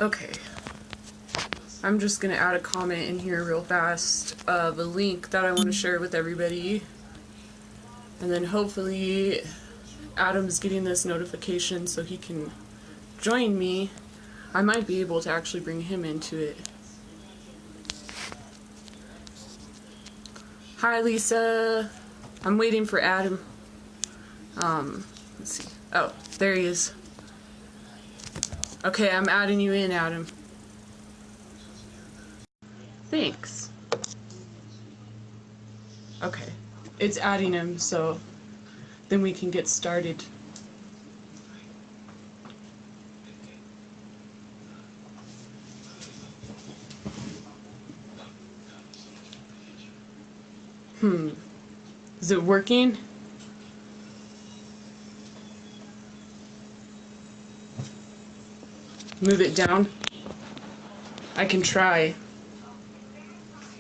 Okay. I'm just gonna add a comment in here real fast of a link that I want to share with everybody. And then hopefully Adam's getting this notification so he can join me. I might be able to actually bring him into it. Hi, Lisa. I'm waiting for Adam. Let's see. Oh, there he is. Okay, I'm adding you in, Adam. Thanks. Okay. It's adding him, so then we can get started. Is it working? Move it down. I can try.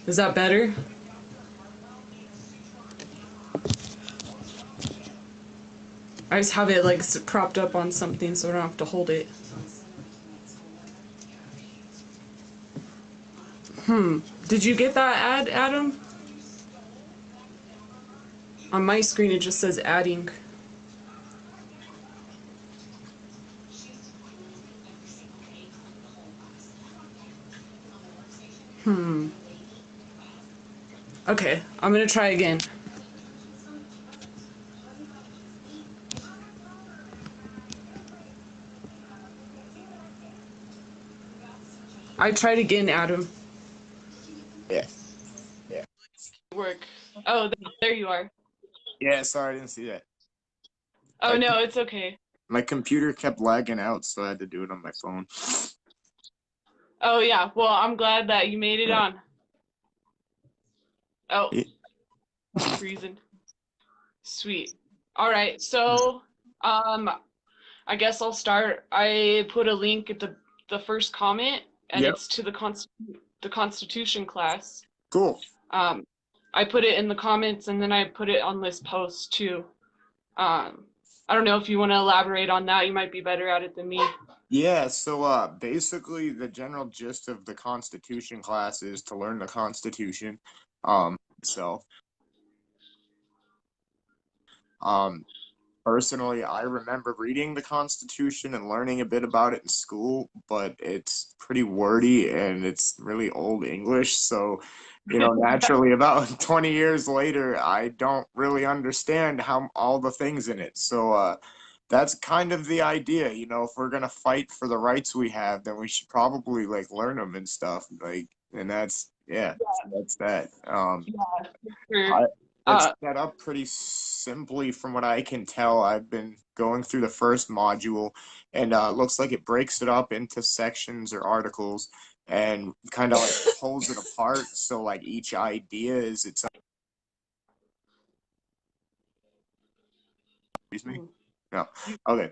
Is that better? I just have it like propped up on something so I don't have to hold it. Did you get that ad, Adam? On my screen it just says adding. Okay, I'm gonna try again. I tried again, Adam. Yeah. Yeah. Work. Oh, there you are. Yeah, sorry, I didn't see that. Oh no, it's okay. My computer kept lagging out, so I had to do it on my phone. Oh yeah, well I'm glad that you made it on. Oh, Yeah. freezing. Sweet. All right, so um, I guess I'll start. I put a link at the first comment, and Yep. it's to the Constitution class. Cool. Um, I put it in the comments, and then I put it on this post too. Um, I don't know if you want to elaborate on that. You might be better at it than me. Yeah, so basically the general gist of the Constitution class is to learn the Constitution. So um personally, I remember reading the Constitution and learning a bit about it in school, but it's pretty wordy and it's really old English. So, naturally, about 20 years later, I don't really understand how all the things in it. So, that's kind of the idea. If we're gonna fight for the rights we have, then we should probably like learn them and stuff. And that's yeah, so that's that. Yeah, for I, it's uh, set up pretty simply from what I can tell. I've been going through the first module, and it looks like it breaks it up into sections or articles and kind of like pulls it apart. So, like, each idea is its own. Excuse me? No. Okay.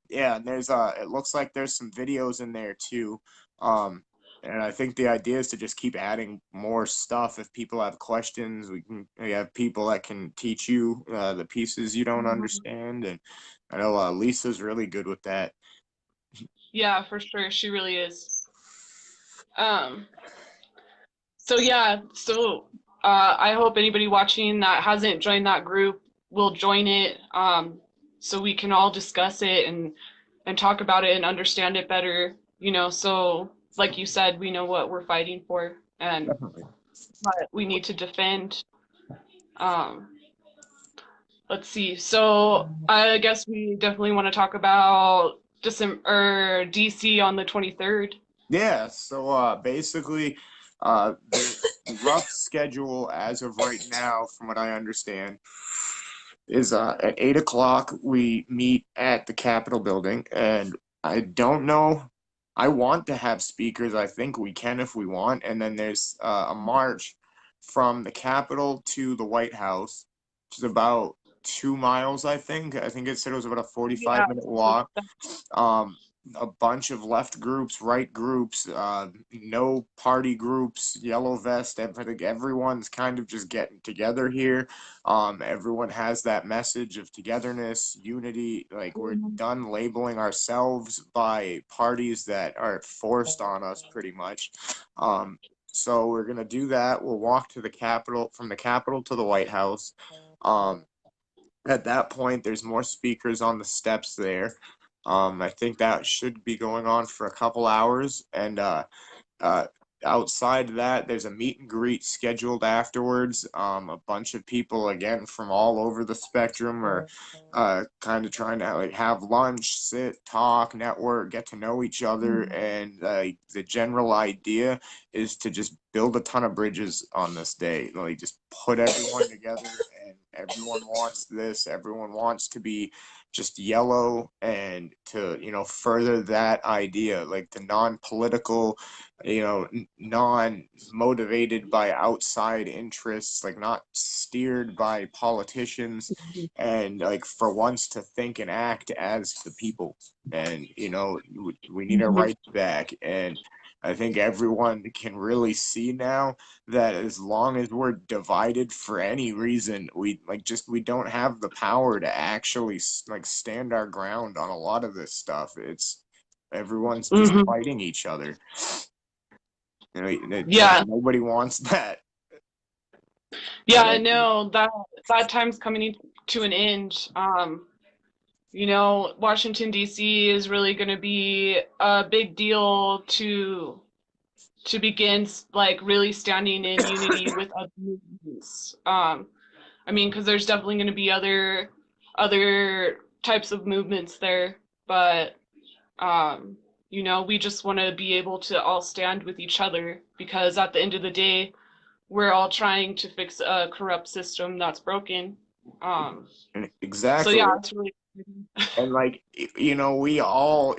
Yeah, and there's it looks like there's some videos in there too. Um, and I think the idea is to just keep adding more stuff. If people have questions, we have people that can teach you the pieces you don't understand. And I know Lisa's really good with that. yeah, for sure, she really is. Um, so yeah, so I hope anybody watching that hasn't joined that group will join it, so we can all discuss it and talk about it and understand it better. So like you said, we know what we're fighting for and Definitely. what we need to defend. Um, let's see. So I guess we definitely want to talk about DC on the 23rd. Yeah, so basically, the rough schedule as of right now, from what I understand, is at 8 o'clock we meet at the Capitol building, and I don't know. I want to have speakers. I think we can if we want, and then there's a march from the Capitol to the White House, which is about 2 miles. I think. I think it said it was about a Yeah. 45-minute walk. Um, a bunch of left groups, right groups, no party groups, yellow vest, everything. Everyone's kind of just getting together here. Everyone has that message of togetherness, unity. Like we're Mhm. done labeling ourselves by parties that are forced on us pretty much. So we're gonna do that. We'll walk to the Capitol, from the Capitol to the White House. Um, at that point, there's more speakers on the steps there. I think that should be going on for a couple hours, and uh, outside of that, there's a meet and greet scheduled afterwards. A bunch of people, again, from all over the spectrum are kind of trying to like have lunch, sit, talk, network, get to know each other. And the general idea is to just build a ton of bridges on this day. Like just put everyone together, and everyone wants this. Everyone wants to be just yellow, and to, further that idea, like the non-political, non-motivated by outside interests, like not steered by politicians, and like for once to think and act as the people. And we need our Mhm. rights back. And I think everyone can really see now that as long as we're divided for any reason, we don't have the power to actually like stand our ground on a lot of this stuff. It's everyone's just Mhm. fighting each other. Yeah. Nobody wants that. Yeah, And I I think know that time's coming to an end. Washington D.C. is really going to be a big deal to begin like really standing in unity with other movements. Because there's definitely going to be other types of movements there, but we just want to be able to all stand with each other because at the end of the day, we're all trying to fix a corrupt system that's broken. Um, so exactly. yeah, it's really And like, we all,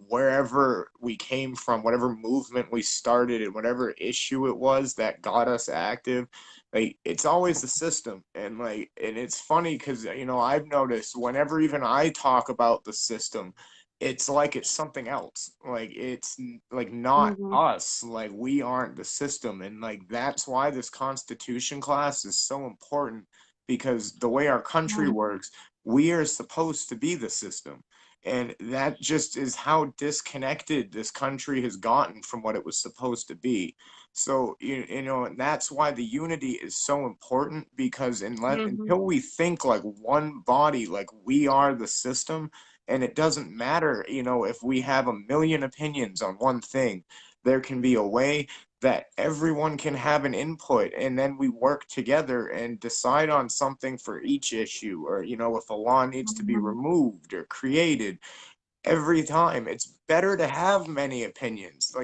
wherever we came from, whatever movement we started, and whatever issue it was that got us active, like it's always the system. And like, and it's funny because, I've noticed whenever even I talk about the system, it's like it's something else. Like it's like not Mhm. us. Like we aren't the system. And like that's why this Constitution class is so important, because the way our country works, we are supposed to be the system. And that just is how disconnected this country has gotten from what it was supposed to be. So, and that's why the unity is so important, because Mhm. until we think like one body, like we are the system, and it doesn't matter, if we have a million opinions on one thing, there can be a way that everyone can have an input, and then we work together and decide on something for each issue, or if a law needs to be Mhm. removed or created. Every time it's better to have many opinions.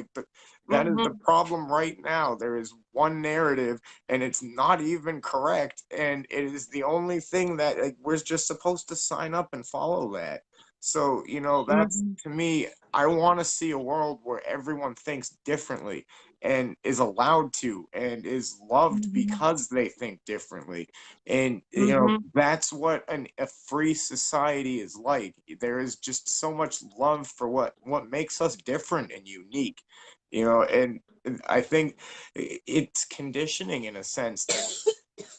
That is the Mhm. problem right now. There is one narrative, and it's not even correct, and it is the only thing that, like, we're just supposed to sign up and follow that. So that's, Mhm. to me, I want to see a world where everyone thinks differently, and is allowed to, and is loved Mhm. because they think differently. And Mhm. that's what a free society is like. There is just so much love for what makes us different and unique. And I think it's conditioning, in a sense, that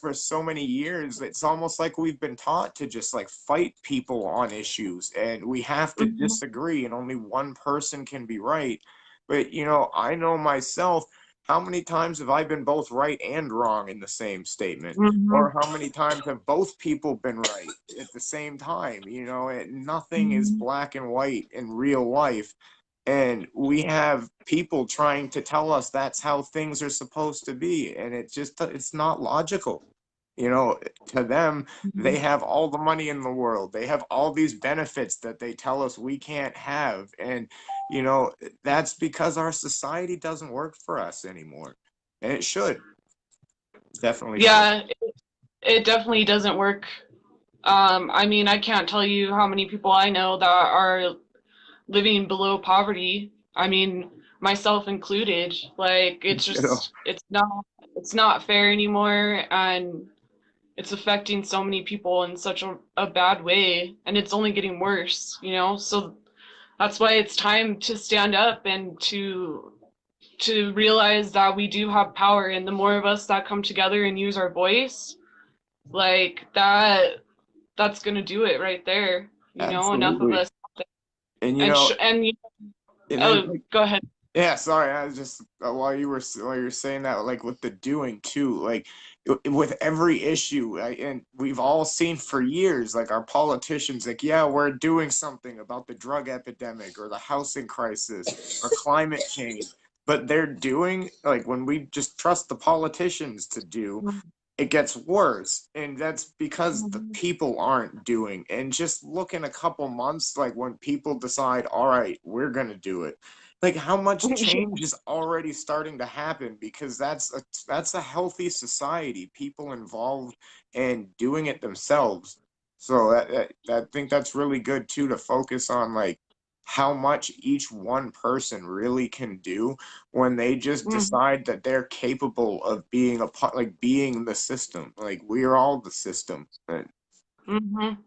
for so many years it's almost like we've been taught to just like fight people on issues, and we have to Mhm. disagree, and only one person can be right. But I know myself, how many times have I been both right and wrong in the same statement? Or Mhm. how many times have both people been right at the same time? Nothing is Mhm. black and white in real life. And we have people trying to tell us that's how things are supposed to be. And it's not logical. To them, they Mhm. have all the money in the world. They have all these benefits that they tell us we can't have. And, you know, that's because our society doesn't work for us anymore. And it should. Definitely should. Yeah, it definitely doesn't work. I can't tell you how many people I know that are living below poverty. Myself included. Like You know, it's not fair anymore, and it's affecting so many people in such a bad way, and it's only getting worse. So that's why it's time to stand up and to realize that we do have power, and the more of us that come together and use our voice, like that's gonna do it right there. You know, enough of Absolutely. us. And And and then oh, go ahead. yeah, sorry, I was just while you were saying that, like with the doing too, like with every issue, and we've all seen for years, like our politicians, like yeah, we're doing something about the drug epidemic or the housing crisis or climate change, but they're doing like when we just trust the politicians to do, it gets worse, and that's because the Mhm. people aren't doing. And just look in a couple months, like when people decide, all right, we're gonna do it, like how much change is already starting to happen, because that's a healthy society, people involved and doing it themselves. So I think that's really good too, to focus on like how much each one person really can do when they just Mhm. decide that they're capable of being a part, like being the system. Like we are all the system. Mhm.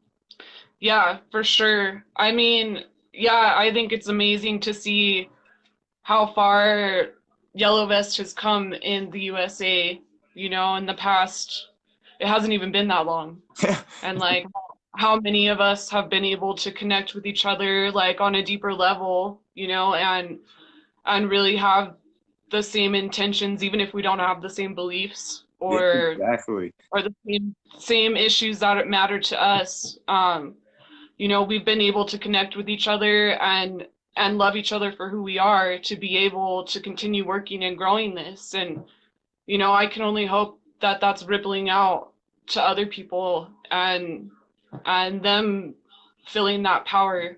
Yeah, for sure. I mean, yeah, I think it's amazing to see how far Yellow Vest has come in the USA, you know, in the past. It hasn't even been that long. And like how many of us have been able to connect with each other like on a deeper level, you know, and really have the same intentions even if we don't have the same beliefs Yeah, exactly. or the same issues that matter to us. You know, we've been able to connect with each other and love each other for who we are to be able to continue working and growing this. And you know, I can only hope that that's rippling out to other people and them feeling that power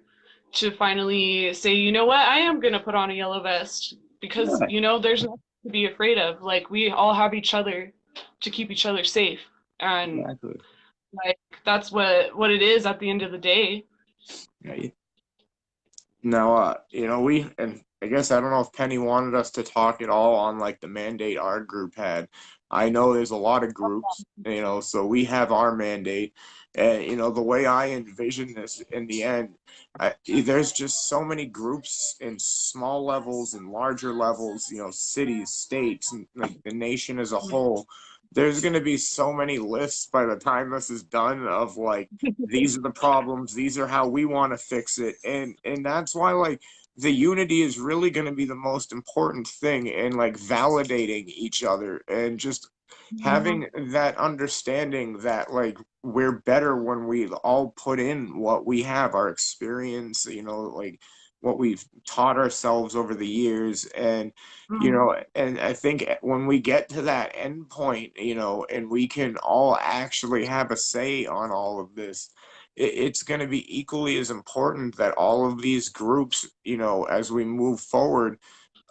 to finally say, you know what, I am gonna put on a yellow vest because Yeah, you know there's nothing to be afraid of. Like we all have each other to keep each other safe, and exactly. like that's what it is at the end of the day. Yeah. Now, we, and I guess I don't know if Penny wanted us to talk at all on like the mandate our group had. I know there's a lot of groups, so we have our mandate. And, the way I envision this in the end, there's just so many groups in small levels and larger levels, cities, states, and like the nation as a whole. There's going to be so many lists by the time this is done of like, these are the problems, these are how we want to fix it, and that's why like the unity is really going to be the most important thing, and like validating each other and just having that understanding that like we're better when we all put in what we have, our experience, like what we've taught ourselves over the years. And and I think when we get to that end point, and we can all actually have a say on all of this, it's going to be equally as important that all of these groups, as we move forward,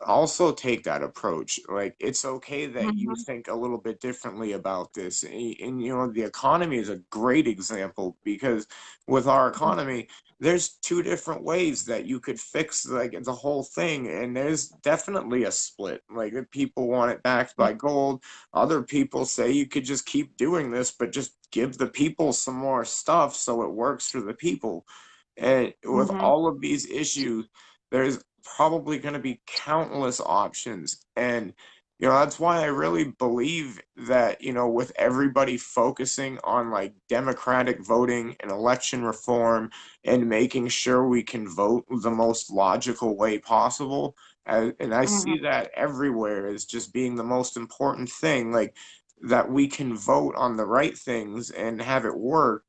also take that approach. Like it's okay that you think a little bit differently about this. And the economy is a great example, because with our economy, there's two different ways that you could fix like the whole thing, and there's definitely a split. Like if people want it backed by gold, other people say you could just keep doing this, but just give the people some more stuff so it works for the people. And with all of these issues, there's probably going to be countless options. And, that's why I really believe that, with everybody focusing on like democratic voting and election reform and making sure we can vote the most logical way possible. And I see that everywhere as just being the most important thing, like that we can vote on the right things and have it work.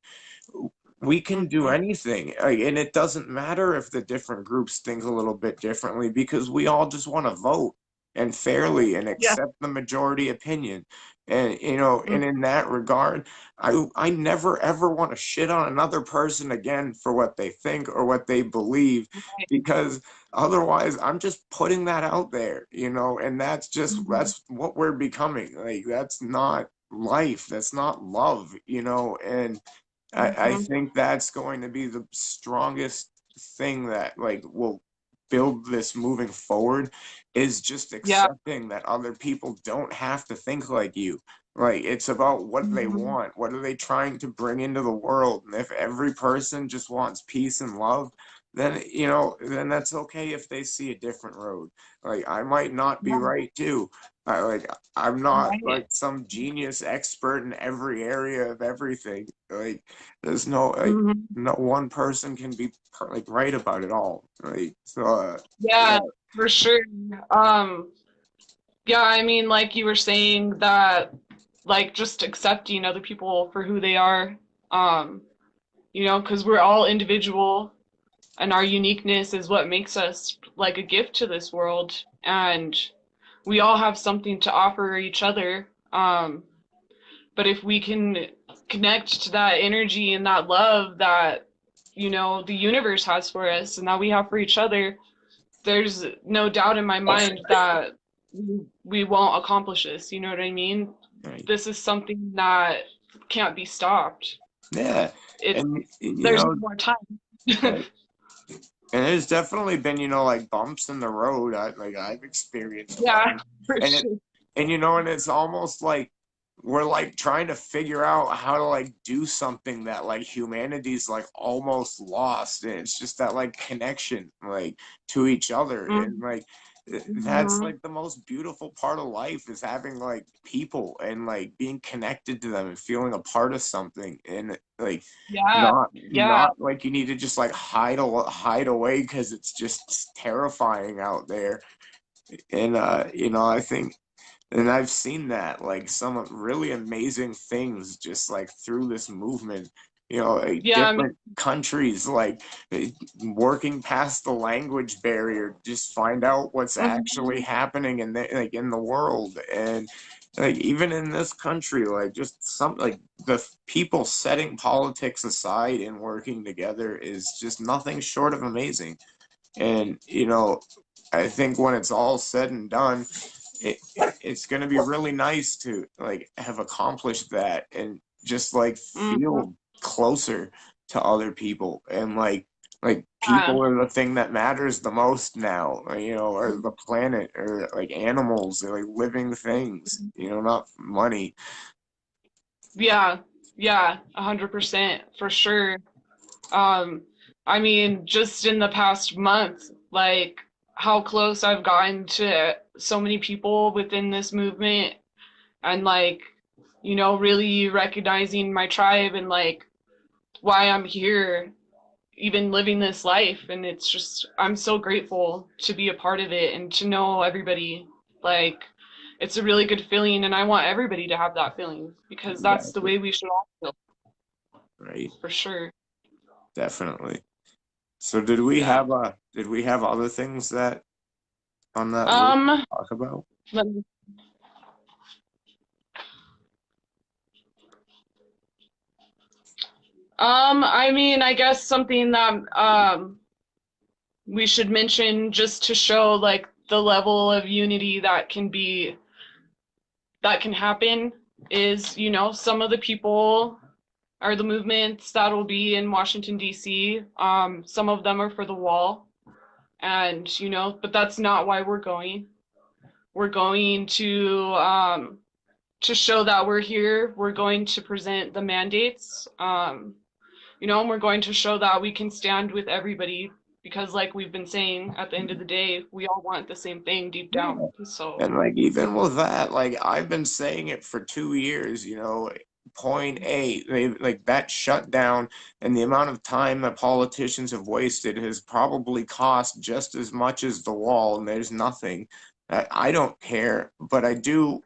We can do anything. And it doesn't matter if the different groups think a little bit differently, because we all just want to vote and fairly and Yeah. accept the majority opinion. And and in that regard, I never ever want to shit on another person again for what they think or what they believe, because otherwise I'm just putting that out there, and that's what we're becoming. Like that's not life, that's not love, and I think that's going to be the strongest thing that like will build this moving forward, is just Yeah. accepting that other people don't have to think like you. Like it's about what they want. What are they trying to bring into the world? And if every person just wants peace and love, then then that's okay if they see a different road. Like I might not be Yeah, right too. Like I'm not like right. some genius expert in every area of everything. Like there's no like Mhm. no one person can be like right about it all. Like so Yeah, yeah, for sure. Um, yeah, I mean, like you were saying that, like just accepting other people for who they are, um, because we're all individual and our uniqueness is what makes us like a gift to this world. And we all have something to offer each other. But if we can connect to that energy and that love that, the universe has for us and that we have for each other, there's no doubt in my mind that we won't accomplish this. You know what I mean? right. This is something that can't be stopped. Yeah, It's and there's no more time. right. And there's definitely been, like bumps in the road. I've experienced Yeah, one, for and it, sure. and it's almost like we're like trying to figure out how to like do something that like humanity's like almost lost, and it's just that like connection like to each other, and like that's Mm-hmm. like the most beautiful part of life is having like people and like being connected to them and feeling a part of something, and like Yeah, yeah. not like you need to just like hide away because it's just terrifying out there. And I think, and I've seen that like some really amazing things just like through this movement, like Yeah, I mean, different countries like working past the language barrier, just find out what's actually mhm, happening in the world. And like even in this country, like just some like the people setting politics aside and working together is just nothing short of amazing. And I think when it's all said and done, it it's going to be really nice to like have accomplished that and just like mhm, feel closer to other people, and like yeah. people are the thing that matters the most now, or the planet, or like animals, or like living things, not money. Yeah, yeah, 100% for sure. Um, I mean, just in the past month, like how close I've gotten to so many people within this movement and like, really recognizing my tribe and like why I'm here, even living this life. And it's just, I'm so grateful to be a part of it and to know everybody. Like, it's a really good feeling, and I want everybody to have that feeling because that's the Exactly. way we should all feel, Right. for sure. Definitely. So Yeah. did we have other things that on that list Um, to talk about? let me, I mean, I guess something that we should mention just to show like the level of unity that can happen is, some of the people are the movements that will be in Washington, D.C. Some of them are for the wall. And, but that's not why we're going. We're going to show that we're here. We're going to present the mandates, and we're going to show that we can stand with everybody because, like we've been saying, at the end of the day, we all want the same thing deep down. Yeah. So, And like even with that, like I've been saying it for 2 years, point A, they like that shutdown and the amount of time that politicians have wasted has probably cost just as much as the wall, and there's nothing. I don't care, but I do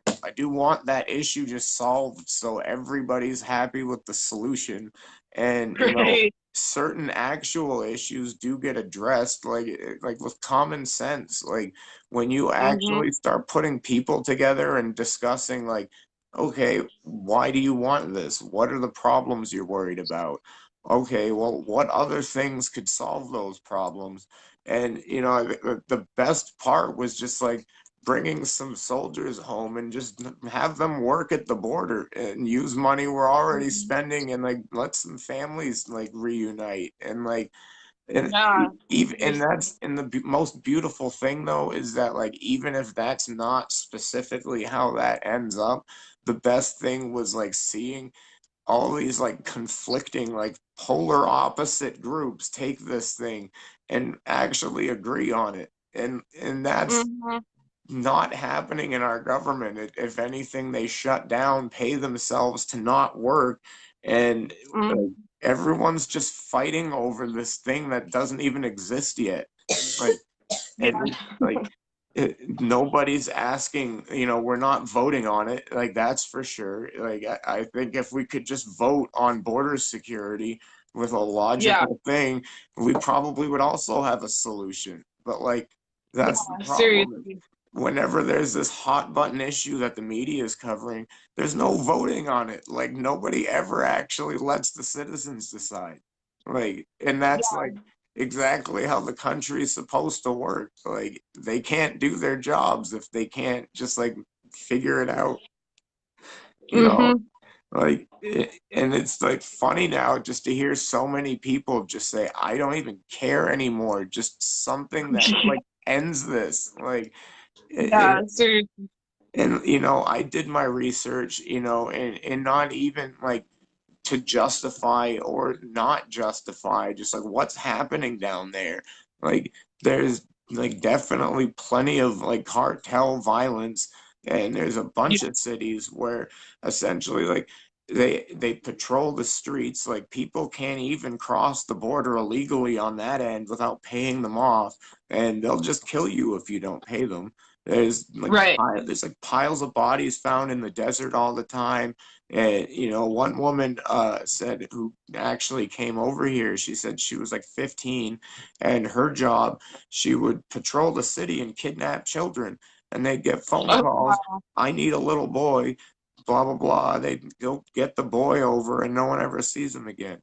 want that issue just solved so everybody's happy with the solution. And right. certain actual issues do get addressed, like with common sense, like when you Mm-hmm. actually start putting people together and discussing like, okay, why do you want this? What are the problems you're worried about? Okay, well, what other things could solve those problems? And the best part was just like bringing some soldiers home and just have them work at the border and use money we're already spending, and like let some families like reunite, and like and Yeah. even, and 100%. that's, and the most beautiful thing though is that like even if that's not specifically how that ends up, the best thing was like seeing all these like conflicting, like polar opposite groups take this thing and actually agree on it. And that's Hmm. not happening in our government. If anything, they shut down, pay themselves to not work, and everyone's just fighting over this thing that doesn't even exist yet. Like, Yeah. and like nobody's asking, we're not voting on it, like that's for sure. Like I think if we could just vote on border security with a Yeah. logical thing, we probably would also have a solution. But like that's the Yeah. problem. Seriously. Whenever there's this hot button issue that the media is covering, there's no voting on it. Like nobody ever actually lets the citizens decide. Like, and that's Yeah. like exactly how the country is supposed to work. Like they can't do their jobs if they can't just like figure it out, you know? Hmm. Like, and it's like funny now just to hear so many people just say, I don't even care anymore. Just something that like ends this. Like, Yeah. Seriously. and I did my research, and not even like to justify or not justify just like what's happening down there. Like there's like definitely plenty of like cartel violence, and there's a Yeah. bunch of cities where essentially like they patrol the streets, like people can't even cross the border illegally on that end without paying them off, and they'll just kill you if you don't pay them. Right. There's like piles of bodies found in the desert all the time. And one woman said, who actually came over here, she said she was like 15, and her job, she would patrol the city and kidnap children, and they'd get phone Oh, calls, wow. I need a little boy, blah blah blah. They'd go get the boy over, and no one ever sees him again.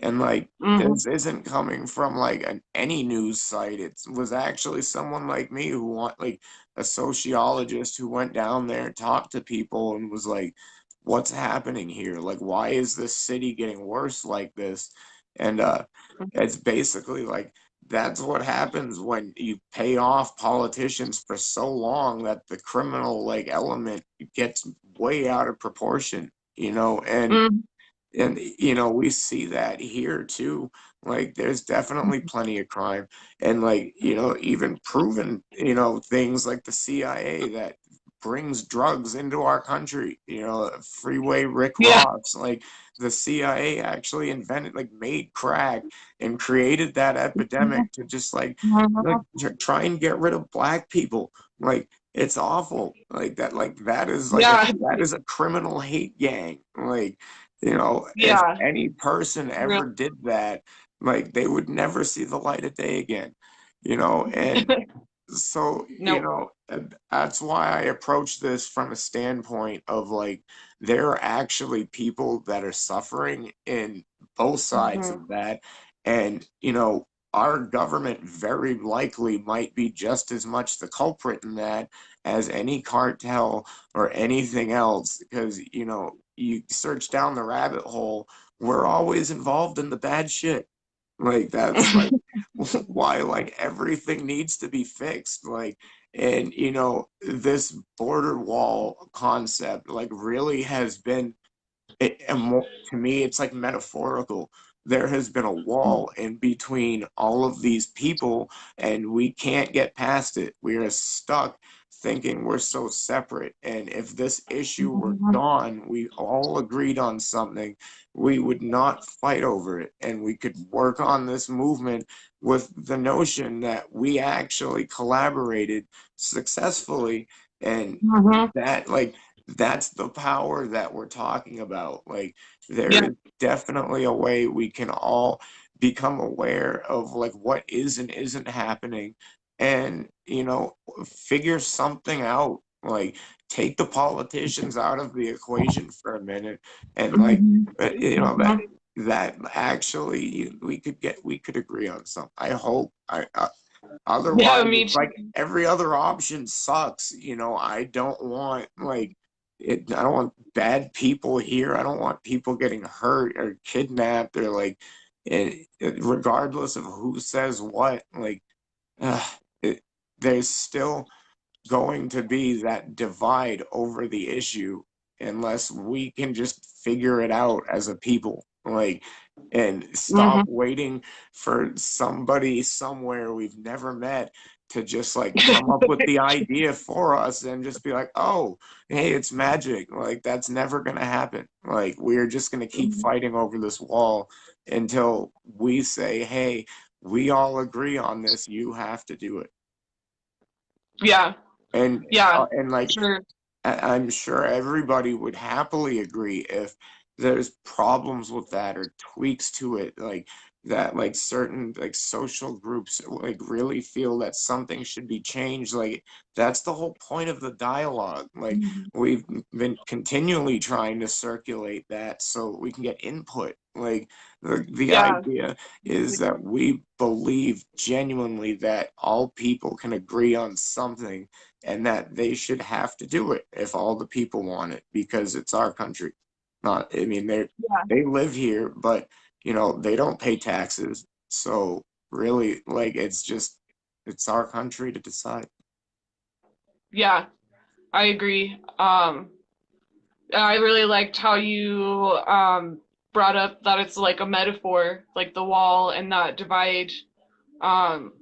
And like Hmm. this isn't coming from like any news site. It was actually someone like me who want like a sociologist who went down there and talked to people and was like, what's happening here? Like, why is this city getting worse like this? And it's basically like that's what happens when you pay off politicians for so long that the criminal like element gets way out of proportion, Hmm. and we see that here too. Like there's definitely plenty of crime, and like even proven things like the CIA that brings drugs into our country, freeway Rick Yeah. Ross, like the CIA actually invented, like made crack and created that epidemic to just like Mhm. try and get rid of black people. Like it's awful. Like that is Yeah. a criminal hate gang. Like if Yeah. any person Real. ever did that, like they would never see the light of day again, and so Nope. that's why I approach this from a standpoint of like there are actually people that are suffering in both sides Hmm. of that, and our government very likely might be just as much the culprit in that as any cartel or anything else, because you search down the rabbit hole, we're always involved in the bad shit. Like that's like why like everything needs to be fixed. Like, and this border wall concept like really has been to me, it's like metaphorical. There has been a wall in between all of these people, and we can't get past it. We are stuck thinking we're so separate. And if this issue were Mhm. gone, we all agreed on something, we would not fight over it. And we could work on this movement with the notion that we actually collaborated successfully. And Mhm. that, like, that's the power that we're talking about. Like there Yeah. is definitely a way we can all become aware of like what is and isn't happening, and figure something out. Like take the politicians out of the equation for a minute, and like Mhm. that Mhm. actually we could agree on something. I hope. Yeah, Otherwise, me it's like too. every other option sucks. I don't want like it. I don't want bad people here. I don't want people getting hurt or kidnapped or like, regardless of who says what. Like, uh, there's still going to be that divide over the issue, unless we can just figure it out as a people, like, and stop Hmm. waiting for somebody somewhere we've never met to just like come up with the idea for us and just be like, oh, hey, it's magic. Like, that's never going to happen. Like, we're just going to keep fighting over this wall until we say, hey, we all agree on this. You have to do it. Yeah, And yeah, and like, sure. I'm sure everybody would happily agree if there's problems with that or tweaks to it, like that, like certain like social groups like really feel that something should be changed. Like, that's the whole point of the dialogue. Like, Mhm. we've been continually trying to circulate that so we can get input. Like, the Yeah, idea is that we believe genuinely that all people can agree on something and that they should have to do it if all the people want it because it's our country. Not, I mean, yeah, they live here, but they don't pay taxes. So really, like, it's our country to decide. yeah, I agree. I really liked how you brought up that it's like a metaphor, like the wall and that divide. Um,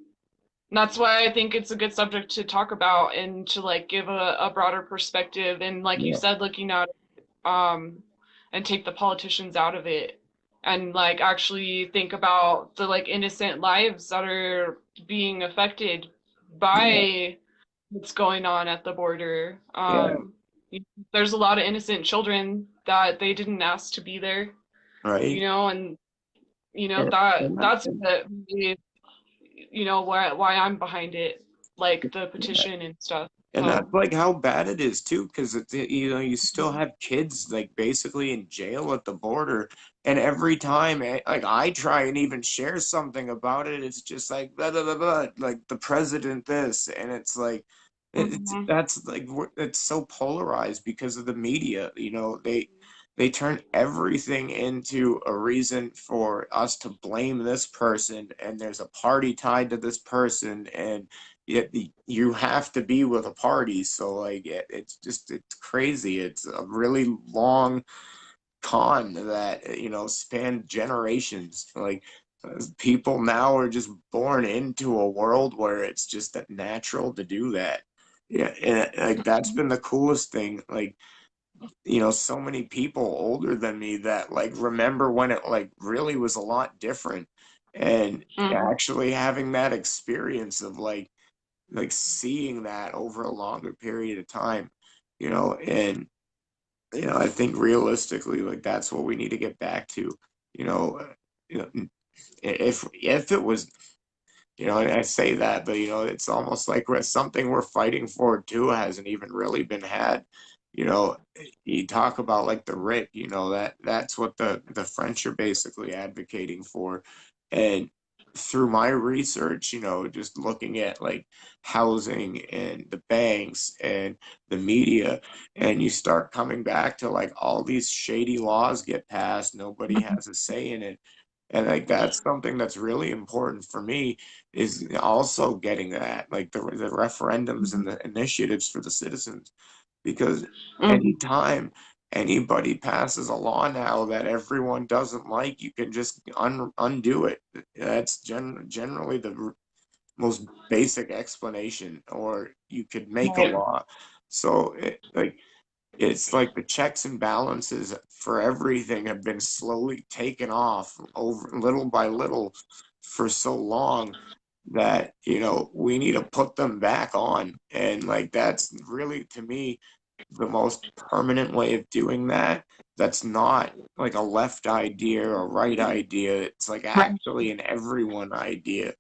that's why I think it's a good subject to talk about and to like give a broader perspective. And like you Yeah, said, looking at um, and take the politicians out of it and like actually think about the like innocent lives that are being affected yeah, by what's going on at the border. yeah, There's a lot of innocent children that they didn't ask to be there, right. and And, that and, that's and what really, why I'm behind it, like the yeah. petition and stuff. And that's like how bad it is too, because you still have kids like basically in jail at the border, and every time like I try and even share something about it, it's just like blah, blah, blah, blah, like the president this, and it's like Mhm. that's like it's so polarized because of the media. They turn everything into a reason for us to blame this person, and there's a party tied to this person, and yet you have to be with a party. So like it's crazy. It's a really long con that spanned generations. Like, people now are just born into a world where it's just that natural to do that. Yeah, and like that's been the coolest thing. Like, so many people older than me that like remember when it like really was a lot different, and Mhm. actually having that experience of like seeing that over a longer period of time, and I think realistically, like, that's what we need to get back to. You know, if it was, and I say that, but it's almost like something we're fighting for too hasn't even really been had. You know, you talk about like the writ, that's what the French are basically advocating for. And through my research, just looking at like housing and the banks and the media, and you start coming back to like all these shady laws get passed, nobody has a say in it. And like that's something that's really important for me, is also getting that, like the referendums and the initiatives for the citizens, because Mhm. anytime anybody passes a law now that everyone doesn't like, you can just undo it. That's generally the most basic explanation, or you could make a Right. law. So it's like the checks and balances for everything have been slowly taken off over little by little for so long that we need to put them back on. And like that's really, to me, the most permanent way of doing that. That's not like a left idea or right idea. It's like Right. actually an everyone idea.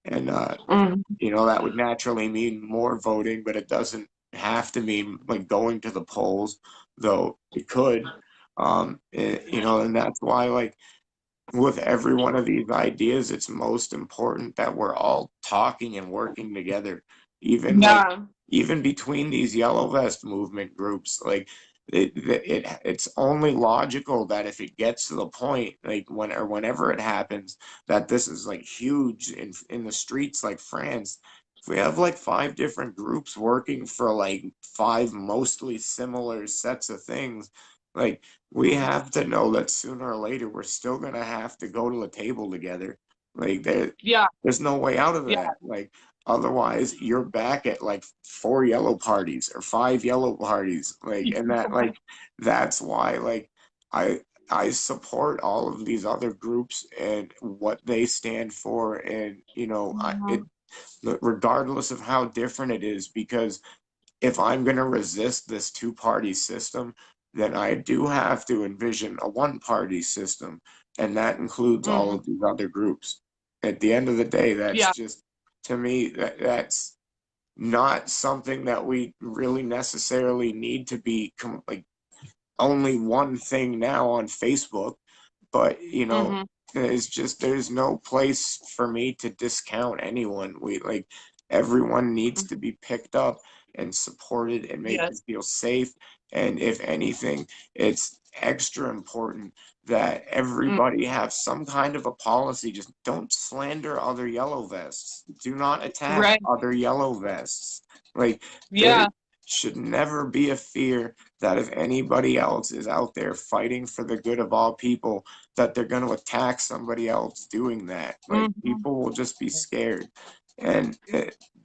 And Mhm. that would naturally mean more voting, but it doesn't have to mean like going to the polls, though it could. And that's why, like, with every one of these ideas, it's most important that we're all talking and working together, even like Yeah. even between these yellow vest movement groups. Like, it's only logical that if it gets to the point, like whenever it happens, that this is like huge in the streets like France, we have like five different groups working for like five mostly similar sets of things, like we have to know that sooner or later we're still gonna have to go to the table together. Like Yeah, there's no way out of yeah, that. Like otherwise you're back at like four yellow parties or five yellow parties. Like and that like that's why like I I support all of these other groups and what they stand for, and mhm, regardless of how different it is, because if I'm going to resist this two-party system, then I do have to envision a one-party system, and that includes all mhm, of these other groups. At the end of the day, that's yeah, just, to me, that's not something that we really necessarily need to be like only one thing now on Facebook, but mhm, it's just there's no place for me to discount anyone. We like everyone needs mhm, to be picked up and supported and made to yes, feel safe. And if anything, it's extra important that mm, everybody have some kind of a policy. Just don't slander other yellow vests. Do not attack right, other yellow vests. Like there yeah, should never be a fear that if anybody else is out there fighting for the good of all people, that they're going to attack somebody else doing that. Like mhm, people will just be scared. And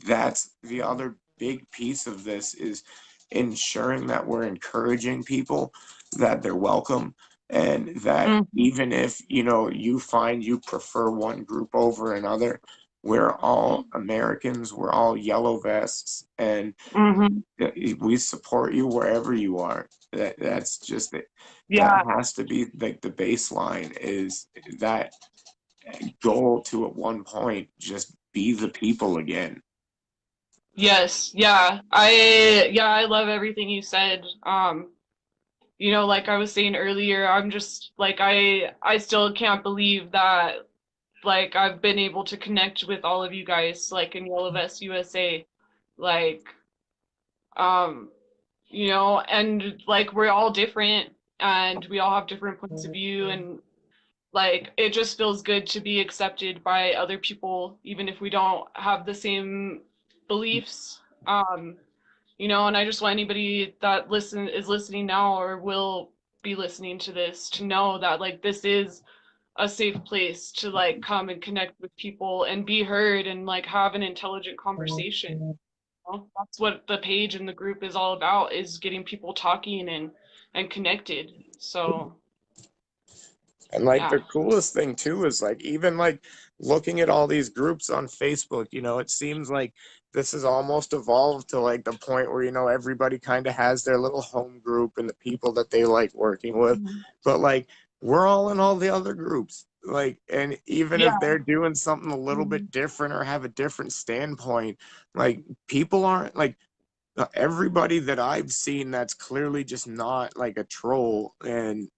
that's the other big piece of this is ensuring that we're encouraging people that they're welcome, and that mhm, even if you find you prefer one group over another, we're all Americans, we're all yellow vests, and mhm, we support you wherever you are. That's just it. That yeah, has to be like the baseline, is that goal to at one point just be the people again. yes, yeah, I love everything you said. Like I was saying earlier, I'm just like I still can't believe that like I've been able to connect with all of you guys like in Yellow Vest USA. Like um and like we're all different and we all have different points of view, and like it just feels good to be accepted by other people even if we don't have the same beliefs. And I just want anybody that is listening now or will be listening to this to know that like this is a safe place to like come and connect with people and be heard and like have an intelligent conversation. That's what the page and the group is all about, is getting people talking and connected. So And like yeah. the coolest thing too is like even like looking at all these groups on Facebook, it seems like this has almost evolved to like the point where everybody kind of has their little home group and the people that they like working with. Mhm. But like we're all in all the other groups. Like, and even if Yeah. they're doing something a little Mhm. bit different or have a different standpoint, like people aren't like everybody that I've seen that's clearly just not like a troll, and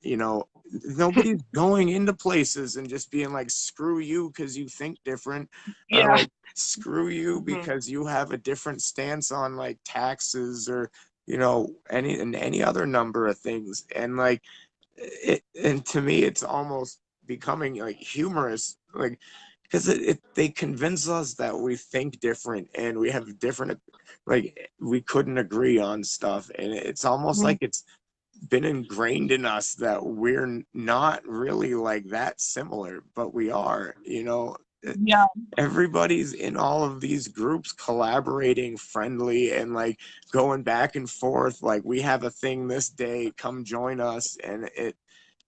nobody's going into places and just being like screw you because you think different, or Yeah. like screw you Mhm. because you have a different stance on like taxes, or any other number of things. And like and to me it's almost becoming like humorous, like because they convince us that we think different and we have different, like we couldn't agree on stuff, and it's almost Mhm. like it's been ingrained in us that we're not really like that similar, but we are. Yeah. Everybody's in all of these groups collaborating friendly and like going back and forth, like we have a thing this day, come join us. And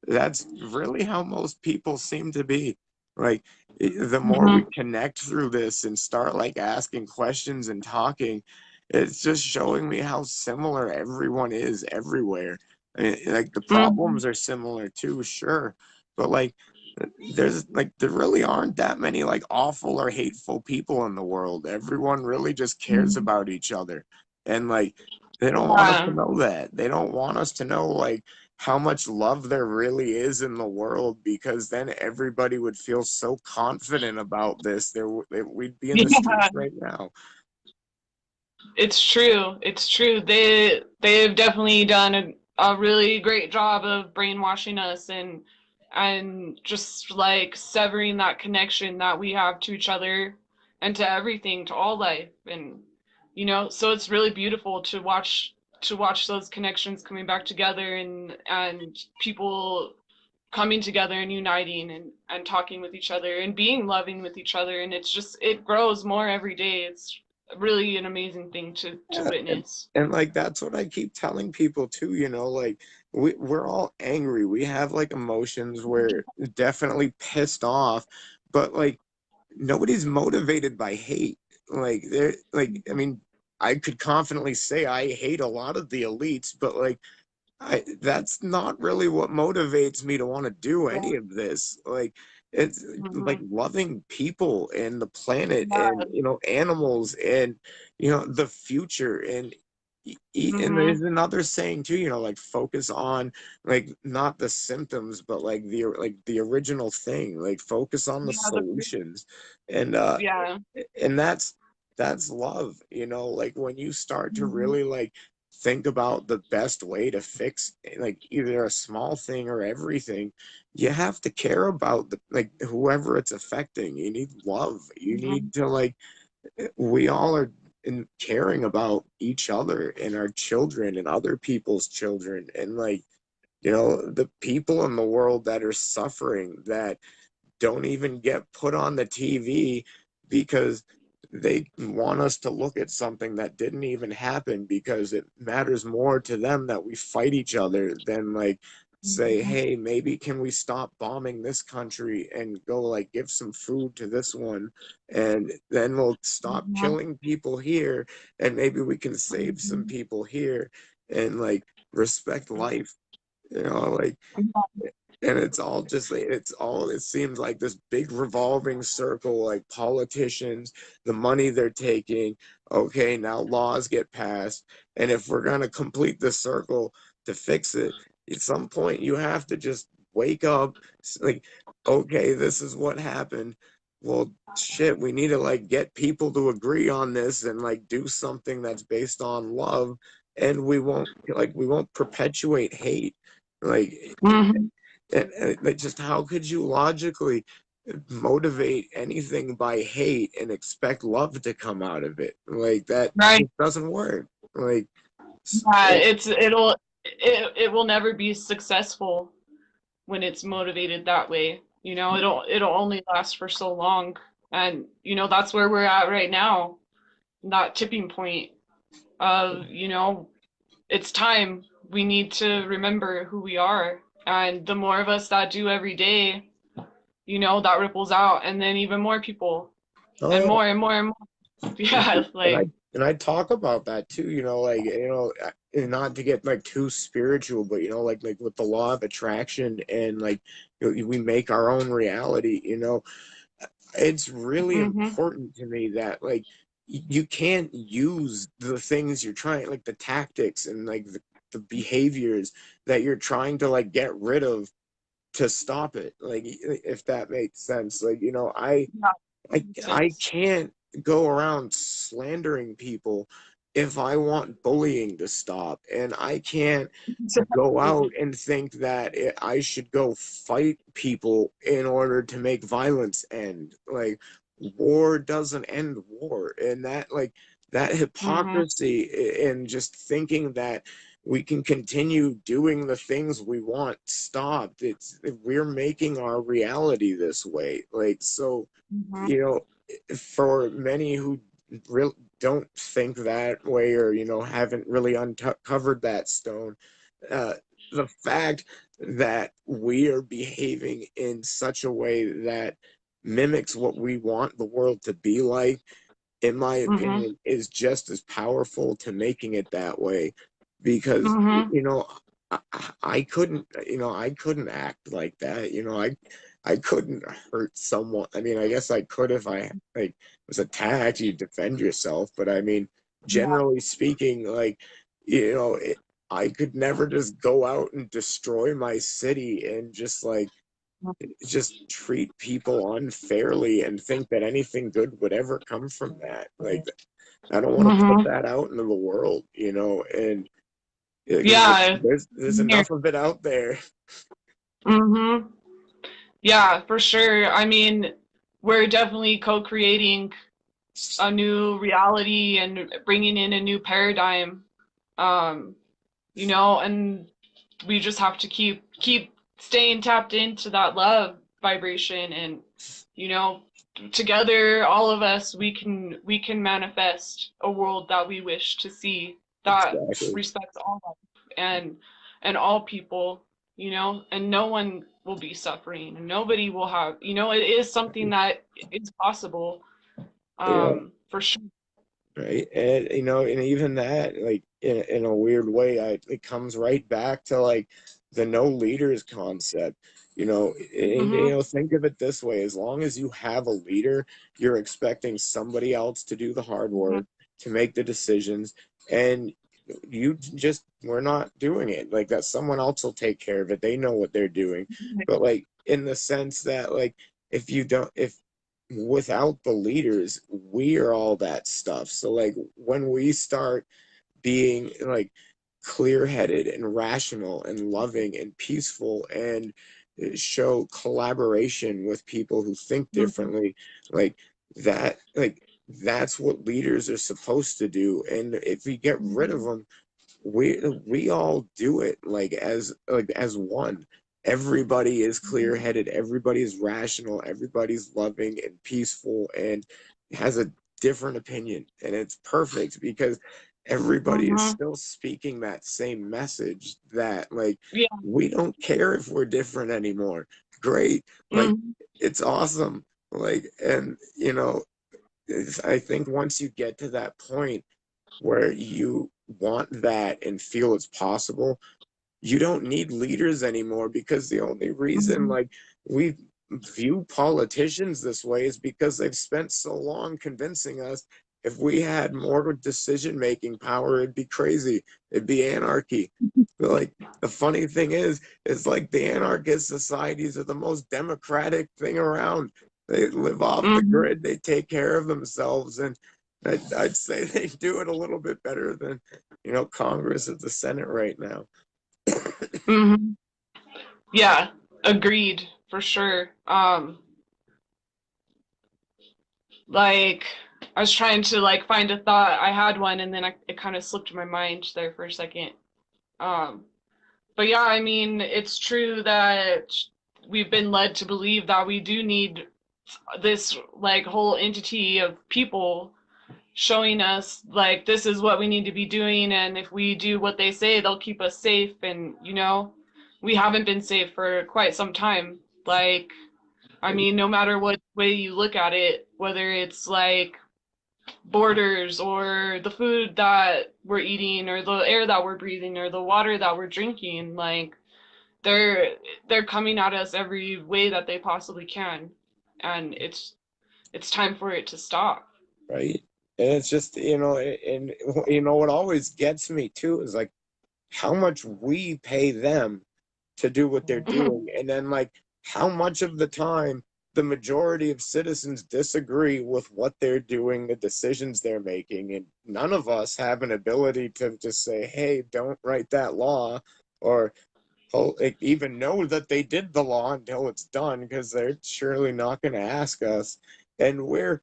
that's really how most people seem to be. Like the more we Mhm. connect through this and start like asking questions and talking, it's just showing me how similar everyone is everywhere. I mean, like the Mhm. problems are similar too, sure, but like there really aren't that many like awful or hateful people in the world. Everyone really just cares Mhm. about each other, and like they don't want us to Yeah. know that. They don't want us to know like how much love there really is in the world, because then everybody would feel so confident about this. We'd be in the streets Yeah. right now. It's true. It's true. They've definitely done a really great job of brainwashing us and just like severing that connection that we have to each other and to everything, to all life. And you know, so it's really beautiful to watch those connections coming back together, and people coming together and uniting and talking with each other and being loving with each other. And it's just, it grows more every day. It's really an amazing thing to Yeah, witness. and like that's what I keep telling people too, you know, like we're all angry. We have like emotions. We're definitely pissed off, but like nobody's motivated by hate. Like they're like, I mean, I could confidently say I hate a lot of the elites, but like that's not really what motivates me to want to do any of this. Like it's like Mm-hmm. loving people and the planet and Yeah. you know animals and you know the future and and Mm-hmm. there's another saying too, you know, like focus on like not the symptoms but like the original thing, like focus on the Yeah. solutions. And Yeah. and that's love, you know, like when you start to Mm-hmm. really like think about the best way to fix like either a small thing or everything, you have to care about the like whoever it's affecting. You need love, you Mm-hmm. need to like we all are in caring about each other and our children and other people's children and like you know the people in the world that are suffering that don't even get put on the TV because they want us to look at something that didn't even happen because it matters more to them that we fight each other than like say, Mm-hmm. hey, maybe can we stop bombing this country and go like give some food to this one and then we'll stop Mm-hmm. killing people here and maybe we can save some people here and like respect life, you know, like and it's all just like it's all it seems like this big revolving circle, like politicians, the money they're taking, okay, now laws get passed, and if we're going to complete the circle to fix it, at some point you have to just wake up, like, okay, this is what happened, well shit, we need to like get people to agree on this and like do something that's based on love, and we won't perpetuate hate, like Mm-hmm. and just how could you logically motivate anything by hate and expect love to come out of it? Like that Right. just doesn't work. Like Yeah, it will never be successful when it's motivated that way. You know, it'll only last for so long. And you know, that's where we're at right now. That tipping point of, you know, it's time. We need to remember who we are. And the more of us that do every day, you know, that ripples out, and then even more people oh and yeah, more and more and more. Yeah, and like I talk about that too. You know, like you know, and not to get like too spiritual, but you know, like with the law of attraction and like you know, we make our own reality. You know, it's really mhm. important to me that like you can't use the things you're trying like the tactics and like the behaviors that you're trying to like get rid of to stop it, like if that makes sense, like you know Yeah, makes I sense. can't go around slandering people if I want bullying to stop, and I can't go out and think that I should go fight people in order to make violence end. Like war doesn't end war, and that like that Mhm. hypocrisy and just thinking that we can continue doing the things we want stopped. It's we're making our reality this way. Like so, Mhm. you know, for many who really don't think that way or you know haven't really uncovered that stone, uh, the fact that we are behaving in such a way that mimics what we want the world to be like, in my Mhm. opinion, is just as powerful to making it that way. Because, Mhm. you know, I, I couldn't, you know, I couldn't act like that. You know, I couldn't hurt someone. I mean, I guess I could if I like was attacked, you defend yourself. But I mean, Yeah. generally speaking, like, you know, I could never just go out and destroy my city and just treat people unfairly and think that anything good would ever come from that. Like, I don't want to put Mhm. that out into the world, you know, and because Yeah. there's Here. enough of it out there. Mhm. Yeah, for sure. I mean, we're definitely co-creating. a new reality and bringing in a new paradigm. Um, you know, and we just have to keep staying tapped into that love vibration, and you know, together, all of us, we can manifest a world that we wish to see, that Exactly. respects all life and all people, you know, and no one will be suffering and nobody will have, you know, it is something that is possible, Yeah. for sure. Right. And and even that, like in a weird way, it comes right back to like the no leaders concept. And Hmm. think of it this way: as long as you have a leader, you're expecting somebody else to do the hard Hmm. work, to make the decisions, and we're not doing it. Like that, someone else will take care of it. They know what they're doing. But like in the sense that like if you don't if without the leaders, we are all that stuff. So like when we start being like clear-headed and rational and loving and peaceful and show collaboration with people who think Hmm. differently, like that's what leaders are supposed to do. And if we get rid of them, we all do it like as one. Everybody is clear-headed, everybody is rational, everybody's loving and peaceful and has a different opinion, and it's perfect because everybody is Hmm. still speaking that same message that like Yeah. we don't care if we're different anymore. Great. Like Hmm. it's awesome. Like, and I think once you get to that point where you want that and feel it's possible, you don't need leaders anymore, because the only reason Hmm. like we view politicians this way is because they've spent so long convincing us if we had more decision making power, it'd be crazy, it'd be anarchy. But like the funny thing is like the anarchist societies are the most democratic thing around. They live off the Hmm. grid, they take care of themselves, and I'd say they do it a little bit better than Congress or the Senate right now. Hmm. Yeah, agreed for sure. Like I was trying to like find a thought. I had one and then it kind of slipped my mind there for a second. Um, but yeah, I mean, it's true that we've been led to believe that we do need this like whole entity of people showing us like this is what we need to be doing, and if we do what they say, they'll keep us safe. And you know, we haven't been safe for quite some time. Like I mean, no matter what way you look at it, whether it's like borders or the food that we're eating or the air that we're breathing or the water that we're drinking, like they're they're coming at us every way that they possibly can, and it's time for it to stop. Right. And it's just, and what always gets me too is like how much we pay them to do what they're doing. And then like how much of the time the majority of citizens disagree with what they're doing, the decisions they're making. And none of us have an ability to just say, hey, don't write that law, or like, even know that they did the law until it's done, because they're surely not going to ask us. And we're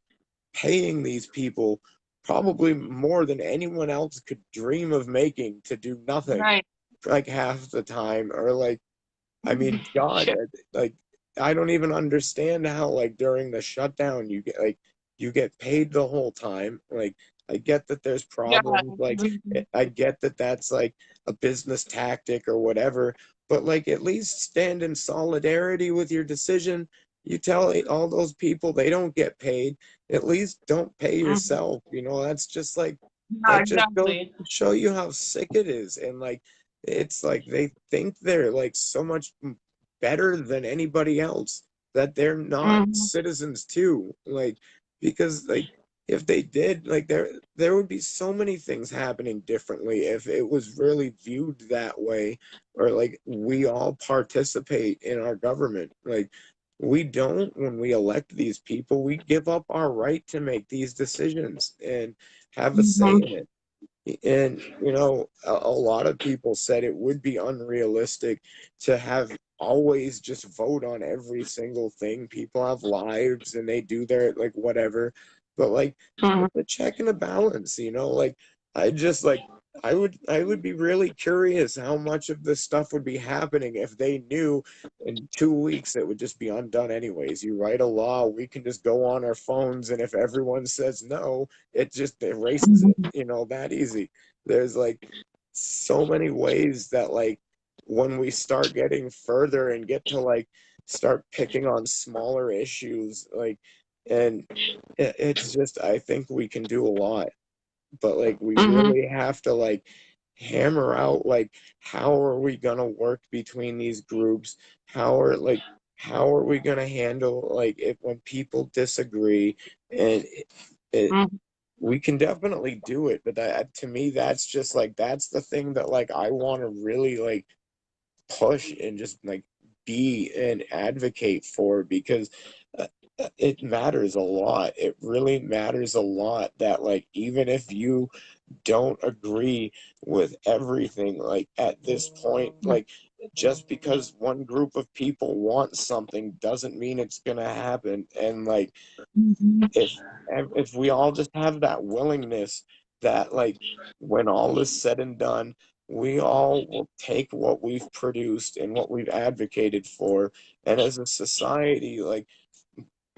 paying these people probably more than anyone else could dream of making to do nothing Right. like half the time. Or like, I mean, God, Yeah. like I don't even understand how like during the shutdown you get paid the whole time. Like I get that there's Yeah. problems, like I get that that's like a business tactic or whatever, but like at least stand in solidarity with your decision. You tell all those people they don't get paid, at least don't pay Mhm. yourself. That's just like Yeah, that just goes exactly. to show you how sick it is. And like it's like they think they're like so much better than anybody else, that they're not Mhm. citizens too. Like because like if they did, like there would be so many things happening differently if it was really viewed that way. Or like we all participate in our government. Like we don't. When we elect these people, we give up our right to make these decisions and have a say Mhm. in it. And a lot of people said it would be unrealistic to have always just vote on every single thing. People have lives and they do their like whatever. but like Mhm. it's a check and a balance, you know, like I just like I would be really curious how much of this stuff would be happening if they knew in 2 weeks it would just be undone anyways. You write a law, we can just go on our phones, and if everyone says no, it just erases it, you know, that easy. There's like so many ways that like when we start getting further and get to like start picking on smaller issues, like, and it's just I think we can do a lot, but like we Mhm. really have to like hammer out like how are we gonna work between these groups, how are we gonna handle like if when people disagree, and it Mhm. we can definitely do it, but that to me that's just like that's the thing that like I want to really like push and just like be and advocate for, because uh, it matters a lot. It really matters a lot that like even if you don't agree with everything, like at this point, like just because one group of people want something doesn't mean it's gonna happen. And like Mhm. if if we all just have that willingness that like when all is said and done, we all will take what we've produced and what we've advocated for, and as a society like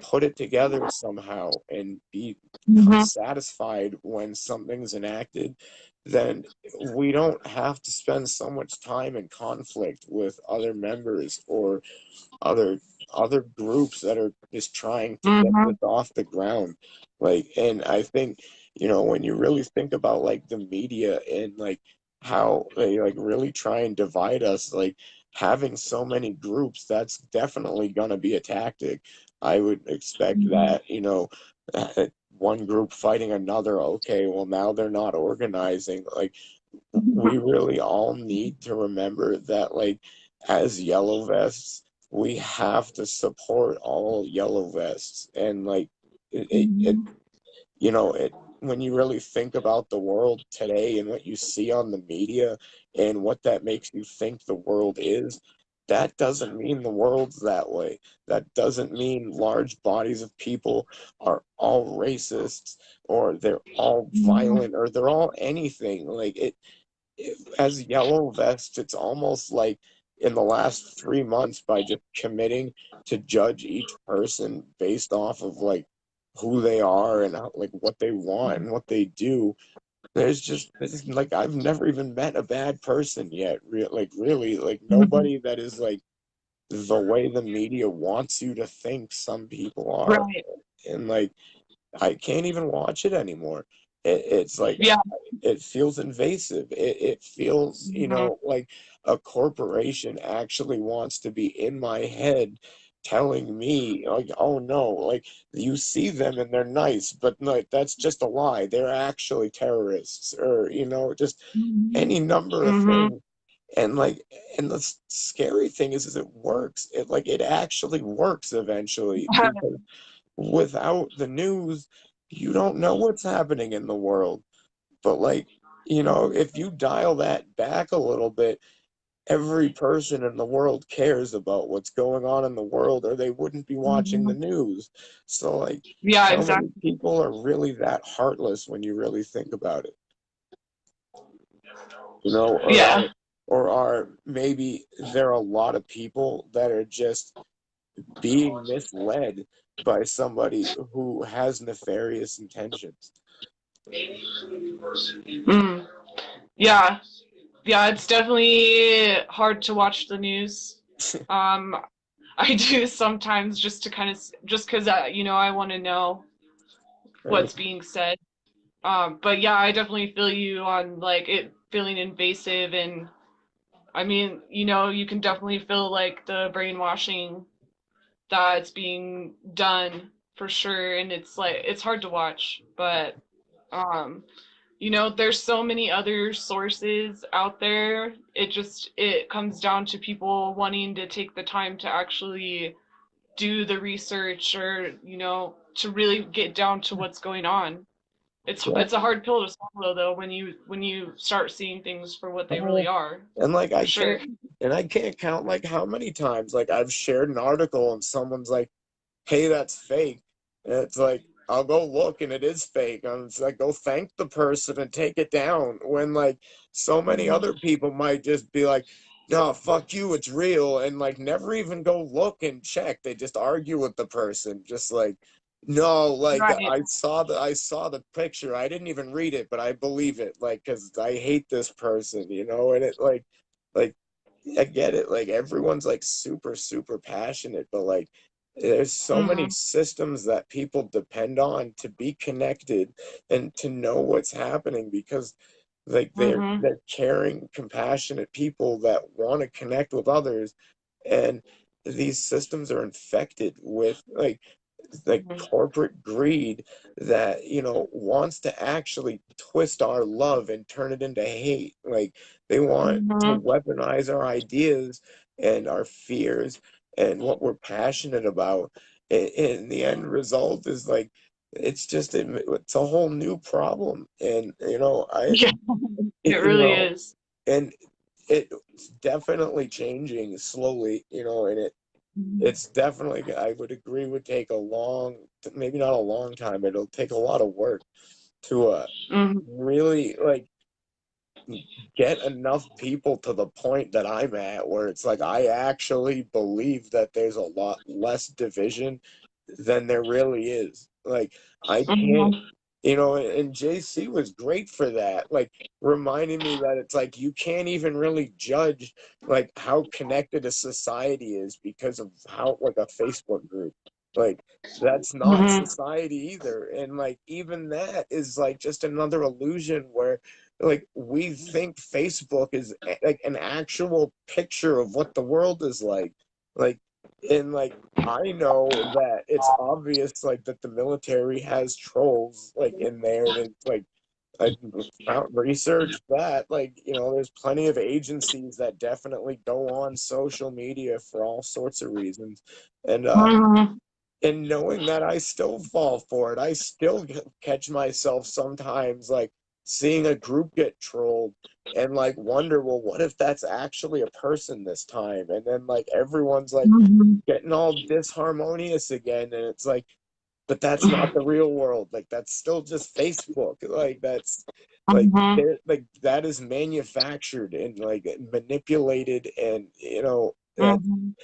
put it together somehow and become Mhm. satisfied when something's enacted, then we don't have to spend so much time in conflict with other members or other other groups that are just trying to get this Mhm. off the ground. Like, and I think, you know, when you really think about like the media and like how they like really try and divide us, like having so many groups, that's definitely gonna be a tactic. I would expect Mhm. that, you know, one group fighting another, okay, well now they're not organizing. Like we really all need to remember that like as yellow vests we have to support all yellow vests, and like it Mhm. you know it when you really think about the world today and what you see on the media and what that makes you think the world is, that doesn't mean the world's that way. That doesn't mean large bodies of people are all racists or they're all Mhm. violent or they're all anything. Like as yellow vests, it's almost like in the last 3 months, by just committing to judge each person based off of like who they are and how, like what they want and what they do. There's like I've never even met a bad person yet. Like really, like Mhm. nobody that is like the way the media wants you to think some people are, Right. and like I can't even watch it anymore. It's like Yeah. it feels invasive. It feels, you Mhm. know, like a corporation actually wants to be in my head telling me like, oh no, like you see them and they're nice, but no, that's just a lie. They're actually terrorists, or you know, just Mhm. any number of Mhm. things. And like, and the scary thing is it works. It like it actually works eventually, because without the news, you don't know what's happening in the world. But like, you know, if you dial that back a little bit, every person in the world cares about what's going on in the world, or they wouldn't be watching the Mhm. news. So like, Yeah, how many exactly. people are really that heartless when you really think about it? You know, Yeah. or are maybe there are a lot of people that are just being misled by somebody who has nefarious intentions. Mm. Yeah. Yeah, it's definitely hard to watch the news. Um, I do sometimes just to kind of just because you know I want to know Right? what's being said. But yeah, I definitely feel you on like it feeling invasive, and I mean, you know, you can definitely feel like the brainwashing that's being done for sure, and it's like it's hard to watch, but um, you know, there's so many other sources out there. It comes down to people wanting to take the time to actually do the research, or you know, to really get down to what's going on. Yeah. It's a hard pill to swallow though when you start seeing things for what they really are, And like for sure. I can't count like how many times like I've shared an article and someone's like, "Hey, that's fake." And it's like, I'll go look and it is fake. I'm just like, go thank the person and take it down. When like so many Mhm. other people might just be like, no, fuck you, it's real, and like never even go look and check. They just argue with the person, just like, no, like Right. I saw the picture. I didn't even read it, but I believe it, like, because I hate this person, you know, and it like I get it. Like everyone's like super, super passionate, but like there's so many Mhm. systems that people depend on to be connected and to know what's happening because like Mhm. they're caring, compassionate people that want to connect with others. And these systems are infected with like Mhm. corporate greed that wants to actually twist our love and turn it into hate. Like they want to Mhm. weaponize our ideas and our fears and what we're passionate about, and the end result is like it's a whole new problem. And I Yeah, it you really know is. and it's definitely changing slowly, and Mhm. it's definitely, I would agree, would take a long, maybe not a long time, but it'll take a lot of work to Mhm. really like get enough people to the point that I'm at where it's like I actually believe that there's a lot less division than there really is. Like I can't, Mhm. and JC was great for that, like reminding me that it's like you can't even really judge like how connected a society is because of how like a Facebook group. Like that's not Mhm. society either. And like even that is like just another illusion where like we think Facebook is like an actual picture of what the world is like and like I know that it's obvious like that the military has trolls like in there, and it's like I found research that like there's plenty of agencies that definitely go on social media for all sorts of reasons, and Mhm. knowing that I still fall for it. I still catch myself sometimes like seeing a group get trolled and like wonder, well, what if that's actually a person this time? And then like everyone's like Mhm. getting all disharmonious again, and it's like, but that's not the real world. Like that's still just Facebook. Like that's Mhm. like that is manufactured and like manipulated, and Mhm.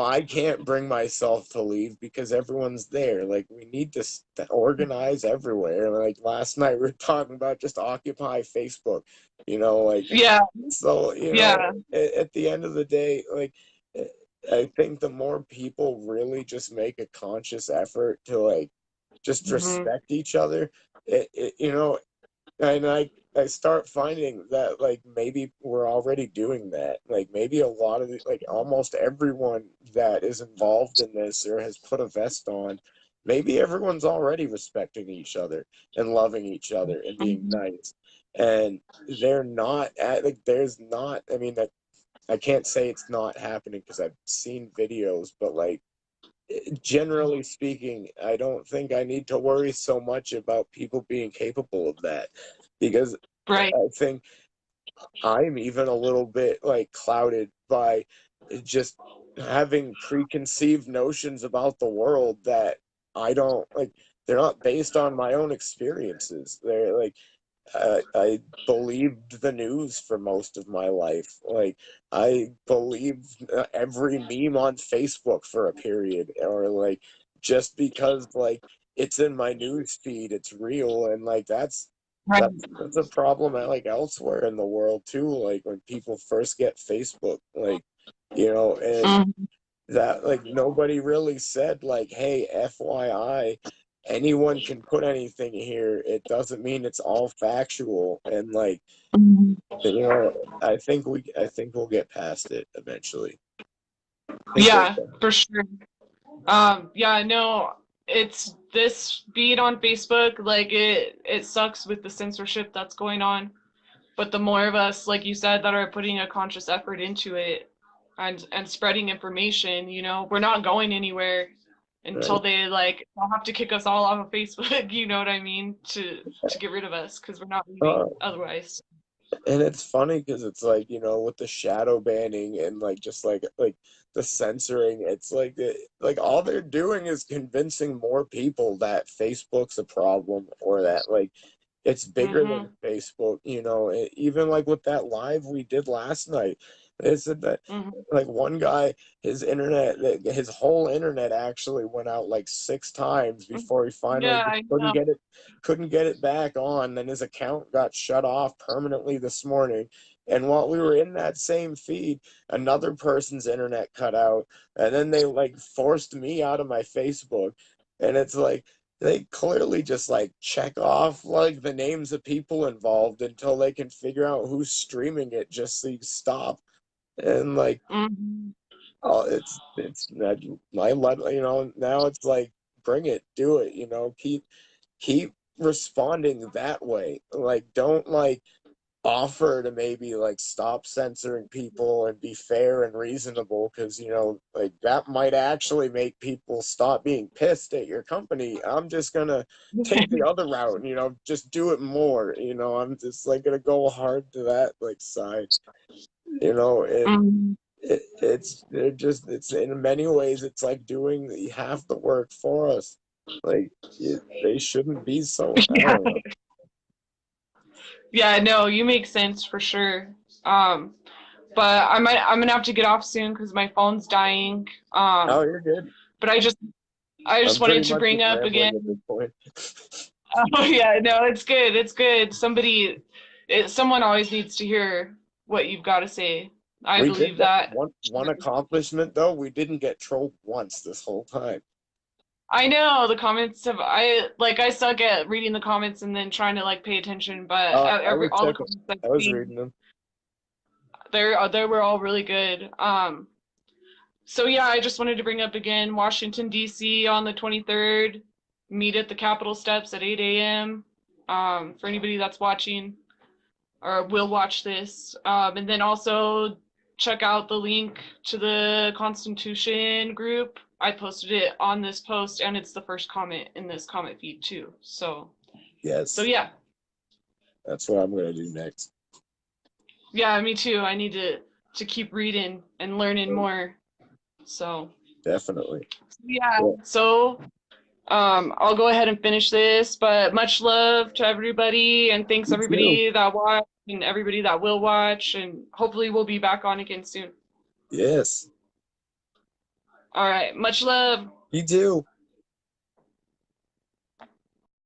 I can't bring myself to leave because everyone's there. Like we need to organize everywhere. Like last night we were talking about just occupy Facebook. Like Yeah. so. Yeah. At the end of the day, like I think the more people really just make a conscious effort to like just Mhm. respect each other, and I start finding that like maybe we're already doing that. Like maybe a lot of like almost everyone that is involved in this or has put a vest on, maybe everyone's already respecting each other and loving each other and being Mhm. nice. And they're not at like there's not, I mean, that I can't say it's not happening because I've seen videos, but like generally speaking, I don't think I need to worry so much about people being capable of that because Right. I think I'm even a little bit like clouded by just having preconceived notions about the world that I don't like. They're not based on my own experiences. They're like I believed the news for most of my life. Like I believed every meme on Facebook for a period, or like just because like it's in my news feed, it's real, and like Right. that's a problem like elsewhere in the world too. Like when people first get Facebook, like and Mhm. that like nobody really said like, hey, FYI, anyone can put anything here. It doesn't mean it's all factual. And like, Mhm. I think we'll get past it eventually. I think we'll Yeah, for sure. Yeah, no, it's this being on Facebook, like it sucks with the censorship that's going on. But the more of us, like you said, that are putting a conscious effort into it and spreading information, we're not going anywhere until right. they like they'll have to kick us all off of Facebook, you know what I mean, to get rid of us because we're not Uh, leaving otherwise. And it's funny because it's like, with the shadow banning and like just like the censoring, it's like all they're doing is convincing more people that Facebook's a problem or that like it's bigger than Mhm. Facebook, even like with that live we did last night. They said that Mhm. like one guy, his whole internet actually went out like 6 times before he finally Yeah, just I couldn't know. get it back on. Then his account got shut off permanently this morning. And while we were in that same feed, another person's internet cut out, and then they like forced me out of my Facebook. And it's like they clearly just like check off like the names of people involved until they can figure out who's streaming it just so you stop. And like, Mhm. oh, it's I let now it's like bring it, do it, keep responding that way. Like don't like offer to maybe like stop censoring people and be fair and reasonable because like that might actually make people stop being pissed at your company. I'm just gonna take the other route and just do it more. I'm just like gonna go hard to that like side. And Mhm. it's in many ways it's like doing half the work for us. Like they shouldn't be so, I Yeah. don't know. Yeah, no, you make sense for sure. Um, but I'm gonna have to get off soon because my phone's dying. Oh, you're good. But I just I'm pretty wanted to much bring just up rambling again. at this point. Oh yeah, no, it's good. It's good. Someone always needs to hear what you've got to say. I We did believe get that. one accomplishment though. We didn't get trolled once this whole time. I know the comments have I suck at reading the comments and then trying to like pay attention, but I every was all the checking. comments I've I was seen, reading them. they were all really good. So yeah, I just wanted to bring up again Washington D.C. on the 23rd. Meet at the Capitol steps at 8 a.m. For anybody that's watching or will watch this, and then also check out the link to the Constitution group. I posted it on this post, and it's the first comment in this comment feed too. So Yes, yeah, that's what I'm gonna do next. yeah, me too. I need to keep reading and learning more. So Definitely. yeah, Yeah. so I'll go ahead and finish this, but much love to everybody, and thanks You too. everybody that watched and everybody that will watch, and hopefully we'll be back on again soon. Yes. All right, much love. You too.